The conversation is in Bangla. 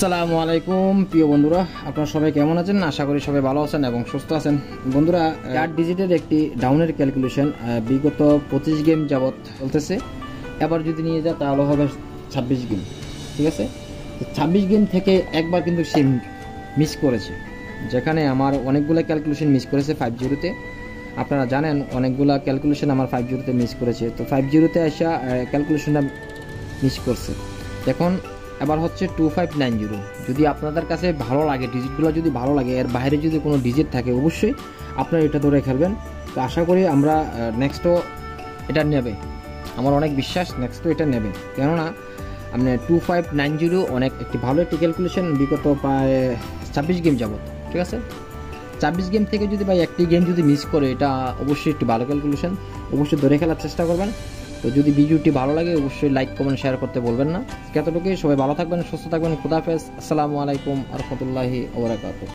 আসসালামু আলাইকুম প্রিয় বন্ধুরা, আপনারা সবাই কেমন আছেন? আশা করি সবাই ভালো আছেন এবং সুস্থ আছেন। বন্ধুরা, 8 ডিজিটের একটি ডাউনের ক্যালকুলেশন বিগত 25 গেম যাবত চলতেছে। এবার যদি নিয়ে যায় তাহলে হবে 26 গেম। ঠিক আছে, 26 গেম থেকে একবার কিন্তু সে মিস করেছে, যেখানে আমার অনেকগুলো ক্যালকুলেশন মিস করেছে 50-তে। আপনারা জানেন অনেকগুলো ক্যালকুলেশন আমার 50-তে মিস করেছে, তো 50-তে আসা ক্যালকুলেশনটা মিস করছে। এখন এবার হচ্ছে 2590। যদি আপনাদের কাছে ভালো লাগে, ডিজিটগুলো যদি ভালো লাগে, এর বাইরে যদি কোনো ডিজিট থাকে অবশ্যই আপনারা এটা ধরে খেলবেন। তো আশা করি আমরা নেক্সটও এটা নেবে, আমার অনেক বিশ্বাস নেক্সটও এটা নেবে। কেননা আপনি 2590 অনেক একটি ভালো একটি ক্যালকুলেশন বিগত প্রায় 26 গেম যাবত। ঠিক আছে, 26 গেম থেকে যদি ভাই একটি গেম যদি মিস করে, এটা অবশ্যই একটি ভালো ক্যালকুলেশন, অবশ্যই ধরে খেলার চেষ্টা করবেন। তো যদি ভিডিওটি ভালো লাগে অবশ্যই লাইক কমেন্ট শেয়ার করতে বলবেন না। এতটুকুই, সবাই ভালো থাকবেন, সুস্থ থাকবেন। খুদা হাফেজ। আসসালামু আলাইকুম ওয়া রাহমাতুল্লাহি ওয়া বারাকাতুহু।